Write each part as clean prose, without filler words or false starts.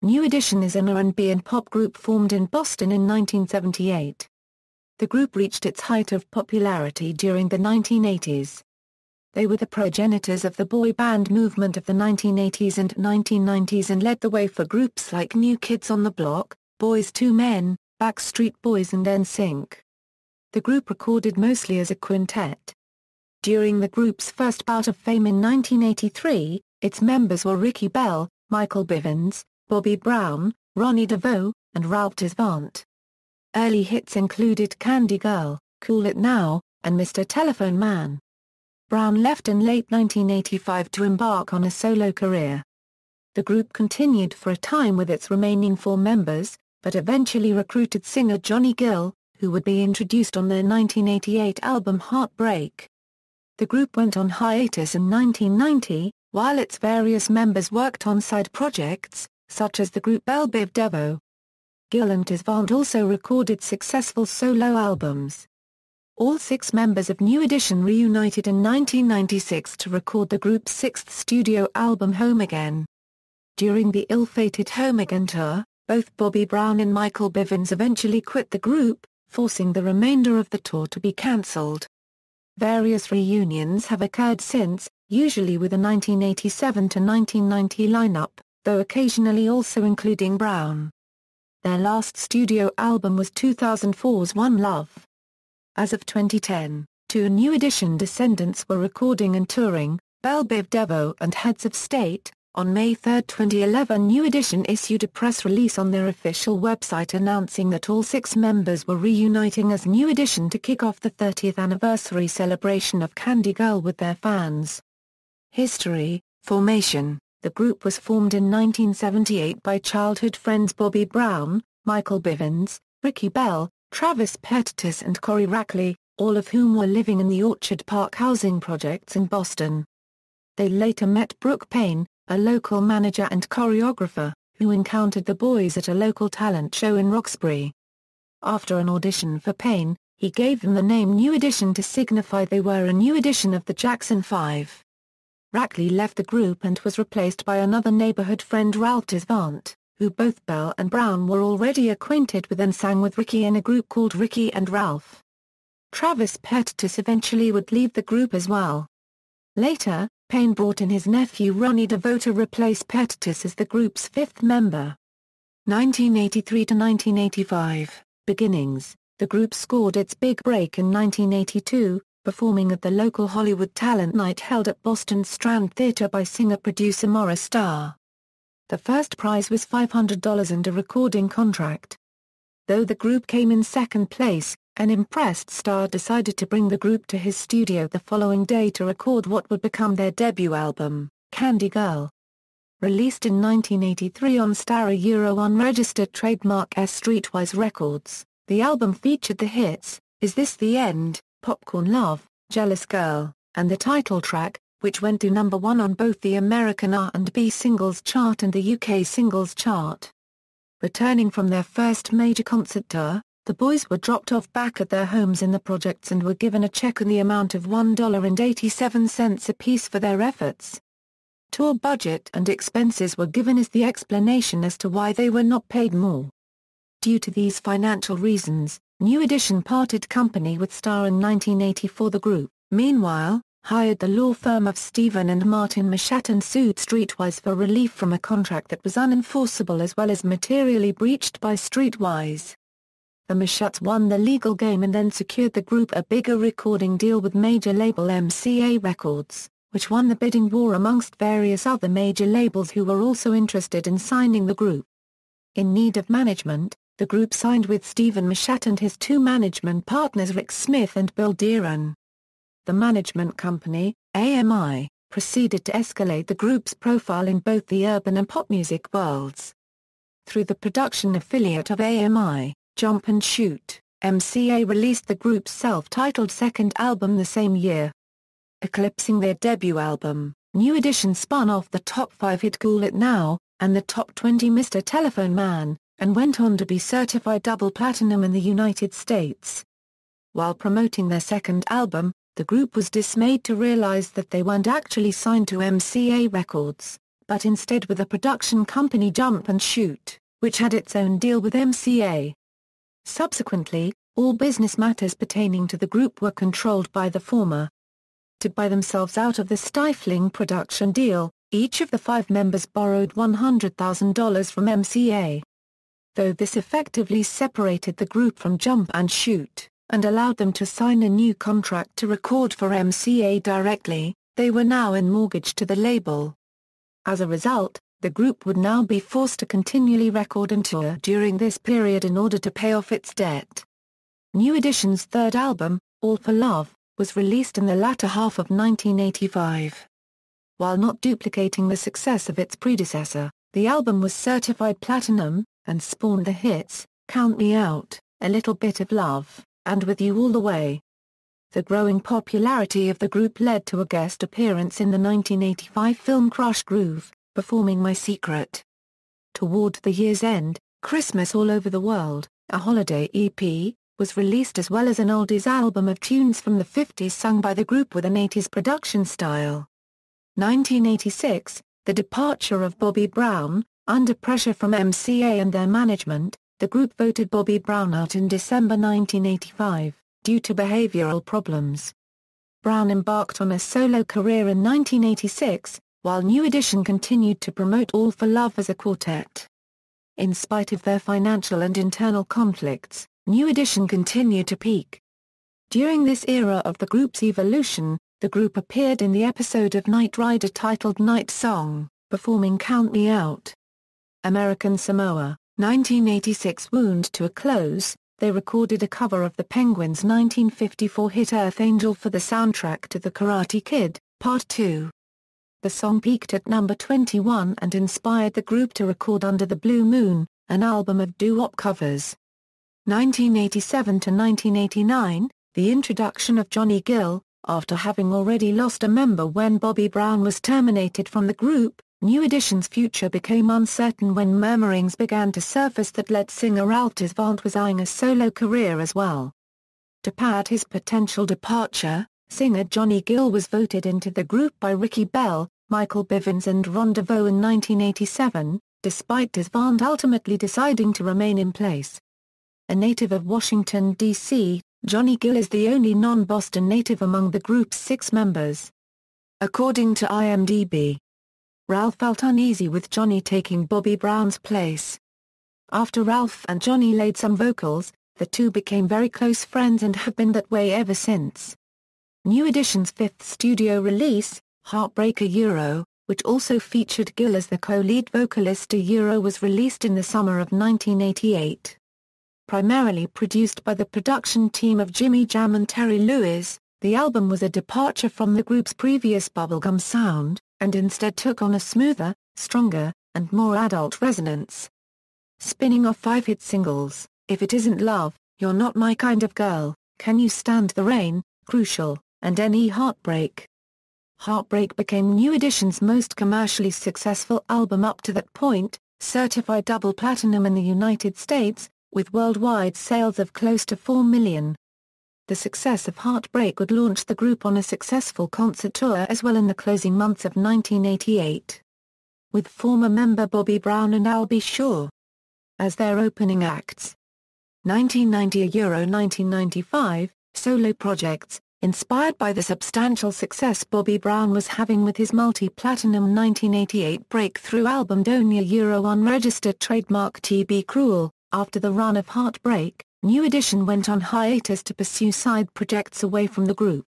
New Edition is an R&B and pop group formed in Boston in 1978. The group reached its height of popularity during the 1980s. They were the progenitors of the boy band movement of the 1980s and 1990s and led the way for groups like New Kids on the Block, Boyz II Men, Backstreet Boys and NSYNC. The group recorded mostly as a quintet. During the group's first bout of fame in 1983, its members were Ricky Bell, Michael Bivins, Bobby Brown, Ronnie DeVoe, and Ralph Tresvant. Early hits included Candy Girl, Cool It Now, and Mr. Telephone Man. Brown left in late 1985 to embark on a solo career. The group continued for a time with its remaining 4 members, but eventually recruited singer Johnny Gill, who would be introduced on their 1988 album Heartbreak. The group went on hiatus in 1990, while its various members worked on side projects, such as the group Bell Biv Devoe. Gill and Tresvant also recorded successful solo albums. All 6 members of New Edition reunited in 1996 to record the group's 6th studio album Home Again. During the ill-fated Home Again tour, both Bobby Brown and Michael Bivins eventually quit the group, forcing the remainder of the tour to be cancelled. Various reunions have occurred since, usually with a 1987 to 1990 lineup, though occasionally also including Brown. Their last studio album was 2004's One Love. As of 2010, 2 New Edition descendants were recording and touring, Bell Biv Devoe and Heads of State. On May 3, 2011, New Edition issued a press release on their official website announcing that all 6 members were reuniting as New Edition to kick off the 30th anniversary celebration of Candy Girl with their fans. History, formation. The group was formed in 1978 by childhood friends Bobby Brown, Michael Bivins, Ricky Bell, Travis Pettis and Corey Rackley, all of whom were living in the Orchard Park housing projects in Boston. They later met Brooke Payne, a local manager and choreographer, who encountered the boys at a local talent show in Roxbury. After an audition for Payne, he gave them the name New Edition to signify they were a new edition of the Jackson 5. Rackley left the group and was replaced by another neighborhood friend Ralph Tresvant, who both Bell and Brown were already acquainted with and sang with Ricky in a group called Ricky and Ralph. Travis Pettis eventually would leave the group as well. Later, Payne brought in his nephew Ronnie DeVoe to replace Pettis as the group's 5th member. 1983 to 1985, beginnings. The group scored its big break in 1982, performing at the local Hollywood Talent Night held at Boston's Strand Theatre by singer-producer Morris Starr. The first prize was $500 and a recording contract. Though the group came in second place, an impressed Starr decided to bring the group to his studio the following day to record what would become their debut album, Candy Girl. Released in 1983 on Starr unregistered trademark S Streetwise Records, the album featured the hits, Is This the End?, Popcorn Love, Jealous Girl, and the title track, which went to number 1 on both the American R&B Singles Chart and the UK Singles Chart. Returning from their first major concert tour, the boys were dropped off back at their homes in the projects and were given a check in the amount of $1.87 apiece for their efforts. Tour budget and expenses were given as the explanation as to why they were not paid more. Due to these financial reasons, New Edition parted company with Starr in 1984. The group, meanwhile, hired the law firm of Stephen and Martin Machat and sued Streetwise for relief from a contract that was unenforceable as well as materially breached by Streetwise. The Machats won the legal game and then secured the group a bigger recording deal with major label MCA Records, which won the bidding war amongst various other major labels who were also interested in signing the group. In need of management, the group signed with Stephen Machat and his 2 management partners Rick Smith and Bill Deeren. The management company, AMI, proceeded to escalate the group's profile in both the urban and pop music worlds. Through the production affiliate of AMI, Jump and Shoot, MCA released the group's self-titled second album the same year. Eclipsing their debut album, New Edition spun off the top 5 hit Cool It Now, and the top 20 Mr. Telephone Man, and went on to be certified double platinum in the United States. While promoting their second album, the group was dismayed to realize that they weren't actually signed to MCA Records, but instead with the production company Jump and Shoot, which had its own deal with MCA. Subsequently, all business matters pertaining to the group were controlled by the former. To buy themselves out of the stifling production deal, each of the 5 members borrowed $100,000 from MCA. Though this effectively separated the group from Jump and Shoot, and allowed them to sign a new contract to record for MCA directly, they were now in mortgage to the label. As a result, the group would now be forced to continually record and tour during this period in order to pay off its debt. New Edition's third album, All for Love, was released in the latter half of 1985. While not duplicating the success of its predecessor, the album was certified platinum, and spawned the hits, Count Me Out, A Little Bit of Love, and With You All the Way. The growing popularity of the group led to a guest appearance in the 1985 film Crush Groove, performing My Secret. Toward the year's end, Christmas All Over the World, a holiday EP, was released as well as an oldies album of tunes from the 50s sung by the group with an 80s production style. 1986, the departure of Bobby Brown. Under pressure from MCA and their management, the group voted Bobby Brown out in December 1985, due to behavioral problems. Brown embarked on a solo career in 1986, while New Edition continued to promote All for Love as a quartet. In spite of their financial and internal conflicts, New Edition continued to peak. During this era of the group's evolution, the group appeared in the episode of Knight Rider titled Night Song, performing Count Me Out. American Samoa, 1986 Wound to a Close, they recorded a cover of the Penguins' 1954 hit Earth Angel for the soundtrack to The Karate Kid, Part 2. The song peaked at number 21 and inspired the group to record Under the Blue Moon, an album of doo-wop covers. 1987 to 1989, the introduction of Johnny Gill, after having already lost a member when Bobby Brown was terminated from the group. New Edition's future became uncertain when murmurings began to surface that lead singer Ralph Tresvant was eyeing a solo career as well. To pad his potential departure, singer Johnny Gill was voted into the group by Ricky Bell, Michael Bivins and Ronnie DeVoe in 1987, despite Tresvant ultimately deciding to remain in place. A native of Washington, D.C., Johnny Gill is the only non-Boston native among the group's 6 members. According to IMDb, Ralph felt uneasy with Johnny taking Bobby Brown's place. After Ralph and Johnny laid some vocals, the two became very close friends and have been that way ever since. New Edition's 5th studio release, Heartbreaker Euro, which also featured Gill as the co-lead vocalist, was released in the summer of 1988. Primarily produced by the production team of Jimmy Jam and Terry Lewis, the album was a departure from the group's previous bubblegum sound, and instead took on a smoother, stronger, and more adult resonance. Spinning off 5 hit singles, If It Isn't Love, You're Not My Kind of Girl, Can You Stand the Rain, Crucial, and Any Heartbreak. Heartbreak became New Edition's most commercially successful album up to that point, certified double platinum in the United States, with worldwide sales of close to 4 million. The success of Heartbreak would launch the group on a successful concert tour as well in the closing months of 1988. With former member Bobby Brown and Al B. Shaw as their opening acts. 1990 Euro 1995, solo projects, inspired by the substantial success Bobby Brown was having with his multi-platinum 1988 breakthrough album Donia Euro unregistered trademark To Be Cruel. After the run of Heartbreak, New Edition went on hiatus to pursue side projects away from the group.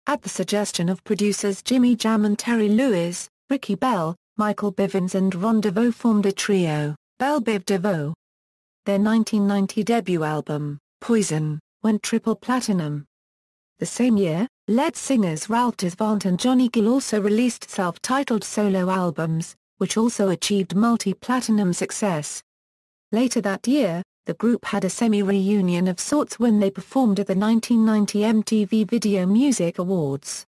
At the suggestion of producers Jimmy Jam and Terry Lewis, Ricky Bell, Michael Bivins and Ronnie DeVoe formed a trio, Bell Biv Devoe. Their 1990 debut album, Poison, went triple platinum. The same year, lead singers Ralph Tresvant and Johnny Gill also released self-titled solo albums, which also achieved multi-platinum success. Later that year, the group had a semi-reunion of sorts when they performed at the 1990 MTV Video Music Awards.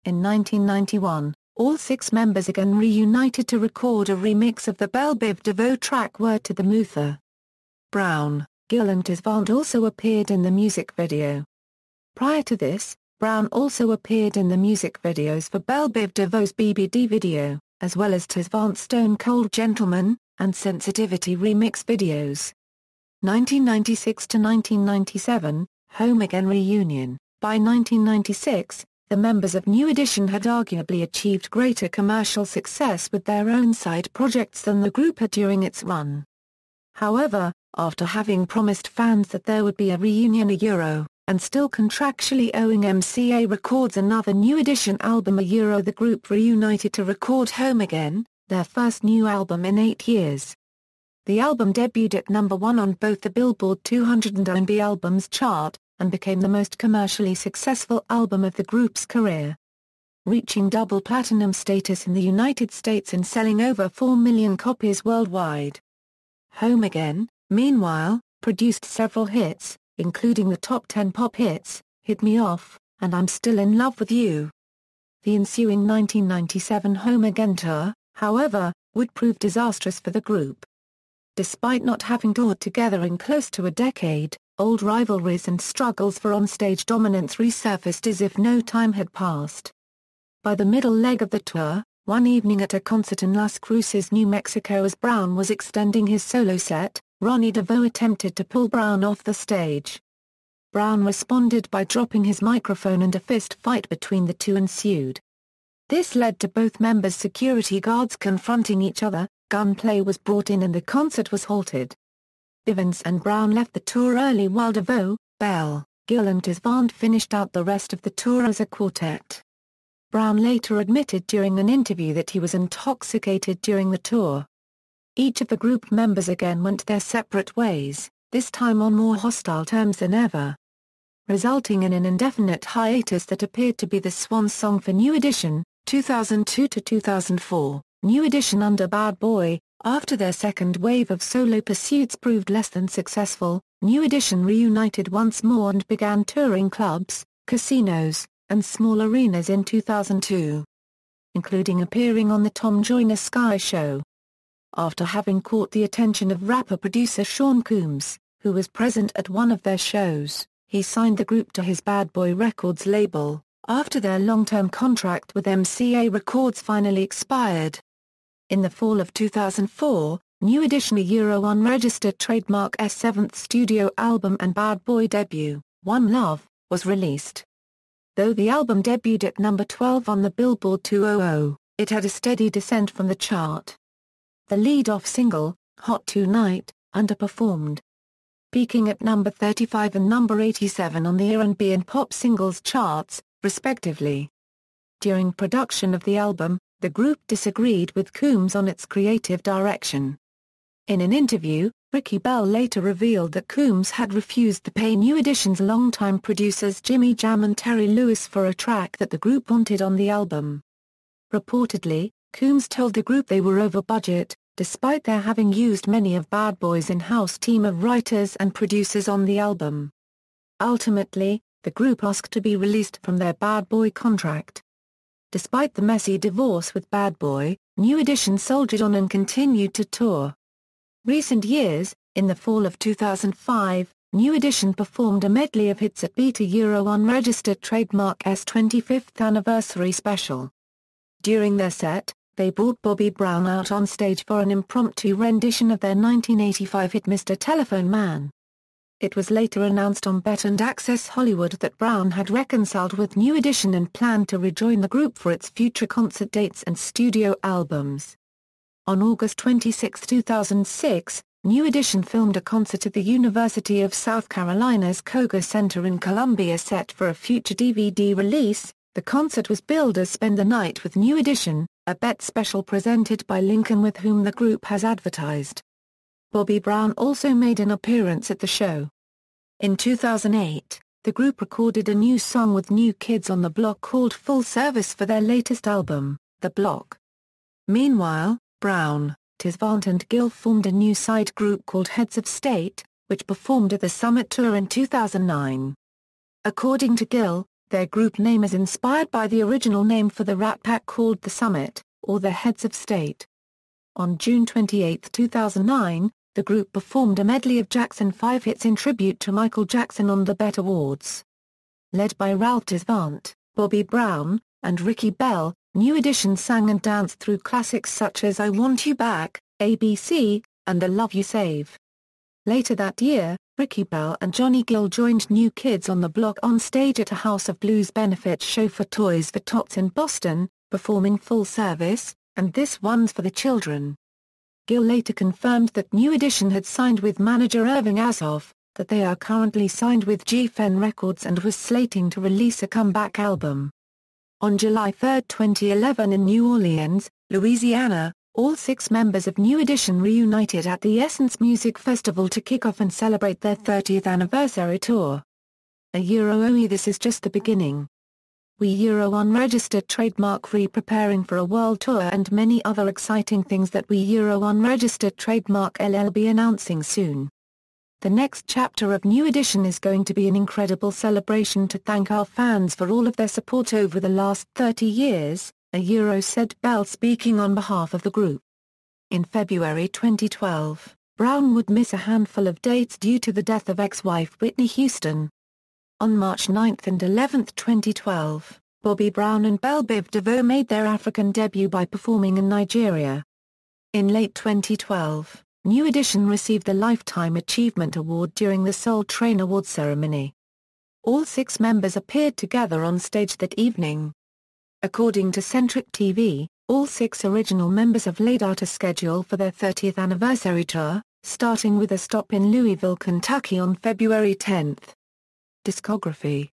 In 1991, all 6 members again reunited to record a remix of the Bell Biv Devoe track Word to the Mutha. Brown, Gill and Tresvant also appeared in the music video. Prior to this, Brown also appeared in the music videos for Bell Biv Devoe's BBD video, as well as Tresvant's Stone Cold Gentleman and Sensitivity remix videos. 1996 to 1997, Home Again reunion. By 1996, the members of New Edition had arguably achieved greater commercial success with their own side projects than the group had during its run. However, after having promised fans that there would be a reunion and still contractually owing MCA Records another New Edition album the group reunited to record Home Again, their first new album in 8 years. The album debuted at number 1 on both the Billboard 200 and R&B Albums chart, and became the most commercially successful album of the group's career, reaching double platinum status in the United States and selling over 4 million copies worldwide. Home Again, meanwhile, produced several hits, including the top 10 pop hits, Hit Me Off, and I'm Still in Love with You. The ensuing 1997 Home Again tour, however, would prove disastrous for the group. Despite not having toured together in close to a decade, old rivalries and struggles for onstage dominance resurfaced as if no time had passed. By the middle leg of the tour, one evening at a concert in Las Cruces, New Mexico, as Brown was extending his solo set, Ronnie DeVoe attempted to pull Brown off the stage. Brown responded by dropping his microphone and a fist fight between the two ensued. This led to both members' security guards confronting each other, gunplay was brought in and the concert was halted. Bivins and Brown left the tour early while DeVoe, Bell, Gill and Tresvant finished out the rest of the tour as a quartet. Brown later admitted during an interview that he was intoxicated during the tour. Each of the group members again went their separate ways, this time on more hostile terms than ever, resulting in an indefinite hiatus that appeared to be the swan song for New Edition, 2002 to 2004. New Edition under Bad Boy. After their second wave of solo pursuits proved less than successful, New Edition reunited once more and began touring clubs, casinos, and small arenas in 2002, including appearing on the Tom Joyner Sky Show. After having caught the attention of rapper-producer Sean Combs, who was present at one of their shows, he signed the group to his Bad Boy Records label, after their long-term contract with MCA Records finally expired. In the fall of 2004, New Edition unregistered trademark's seventh studio album and Bad Boy debut, One Love, was released. Though the album debuted at number 12 on the Billboard 200, it had a steady descent from the chart. The lead-off single, Hot Tonight, underperformed, peaking at number 35 and number 87 on the R&B and pop singles charts, respectively. During production of the album, the group disagreed with Combs on its creative direction. In an interview, Ricky Bell later revealed that Combs had refused to pay New Edition's longtime producers Jimmy Jam and Terry Lewis for a track that the group wanted on the album. Reportedly, Combs told the group they were over budget, despite their having used many of Bad Boy's in-house team of writers and producers on the album. Ultimately, the group asked to be released from their Bad Boy contract. Despite the messy divorce with Bad Boy, New Edition soldiered on and continued to tour. Recent years, in the fall of 2005, New Edition performed a medley of hits at Beta unregistered trademark's 25th anniversary special. During their set, they brought Bobby Brown out on stage for an impromptu rendition of their 1985 hit Mr. Telephone Man. It was later announced on Bet and Access Hollywood that Brown had reconciled with New Edition and planned to rejoin the group for its future concert dates and studio albums. On August 26, 2006, New Edition filmed a concert at the University of South Carolina's Koger Center in Columbia set for a future DVD release. The concert was billed as Spend the Night with New Edition, a bet special presented by Lincoln with whom the group has advertised. Bobby Brown also made an appearance at the show. In 2008, the group recorded a new song with New Kids on the Block called Full Service for their latest album, The Block. Meanwhile, Brown, Tresvant and Gill formed a new side group called Heads of State, which performed at the Summit Tour in 2009. According to Gill, their group name is inspired by the original name for the Rat Pack called The Summit, or the Heads of State. On June 28, 2009, the group performed a medley of Jackson 5 hits in tribute to Michael Jackson on the BET Awards. Led by Ralph Tresvant, Bobby Brown, and Ricky Bell, New Edition sang and danced through classics such as I Want You Back, ABC, and The Love You Save. Later that year, Ricky Bell and Johnny Gill joined New Kids on the Block on stage at a House of Blues benefit show for Toys for Tots in Boston, performing Full Service, and This One's for the Children. Gill later confirmed that New Edition had signed with manager Irving Azoff, that they are currently signed with Geffen Records and was slating to release a comeback album. On July 3, 2011 in New Orleans, Louisiana, all 6 members of New Edition reunited at the Essence Music Festival to kick off and celebrate their 30th anniversary tour. This is just the beginning. We unregistered trademark free preparing for a world tour and many other exciting things that we unregistered trademark LL be announcing soon. The next chapter of New Edition is going to be an incredible celebration to thank our fans for all of their support over the last 30 years, said Bell speaking on behalf of the group. In February 2012, Brown would miss a handful of dates due to the death of ex-wife Whitney Houston. On March 9 and 11, 2012, Bobby Brown and Bell Biv DeVoe made their African debut by performing in Nigeria. In late 2012, New Edition received the Lifetime Achievement Award during the Soul Train Awards ceremony. All 6 members appeared together on stage that evening. According to Centric TV, all 6 original members have laid out a schedule for their 30th anniversary tour, starting with a stop in Louisville, Kentucky on February 10. Discography.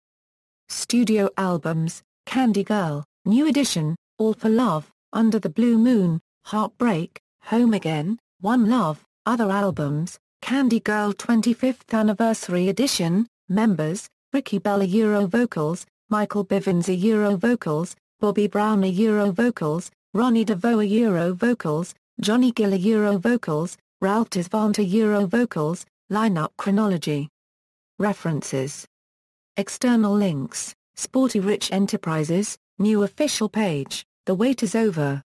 Studio albums: Candy Girl, New Edition, All for Love, Under the Blue Moon, Heartbreak, Home Again, One Love. Other albums: Candy Girl 25th Anniversary Edition. Members: Ricky Bell vocals, Michael Bivins vocals, Bobby Brown vocals, Ronnie DeVoe vocals, Johnny Gill vocals, Ralph Tresvant vocals. Lineup chronology. References. External links: Sporty Rich Enterprises, new official page, The Wait Is Over.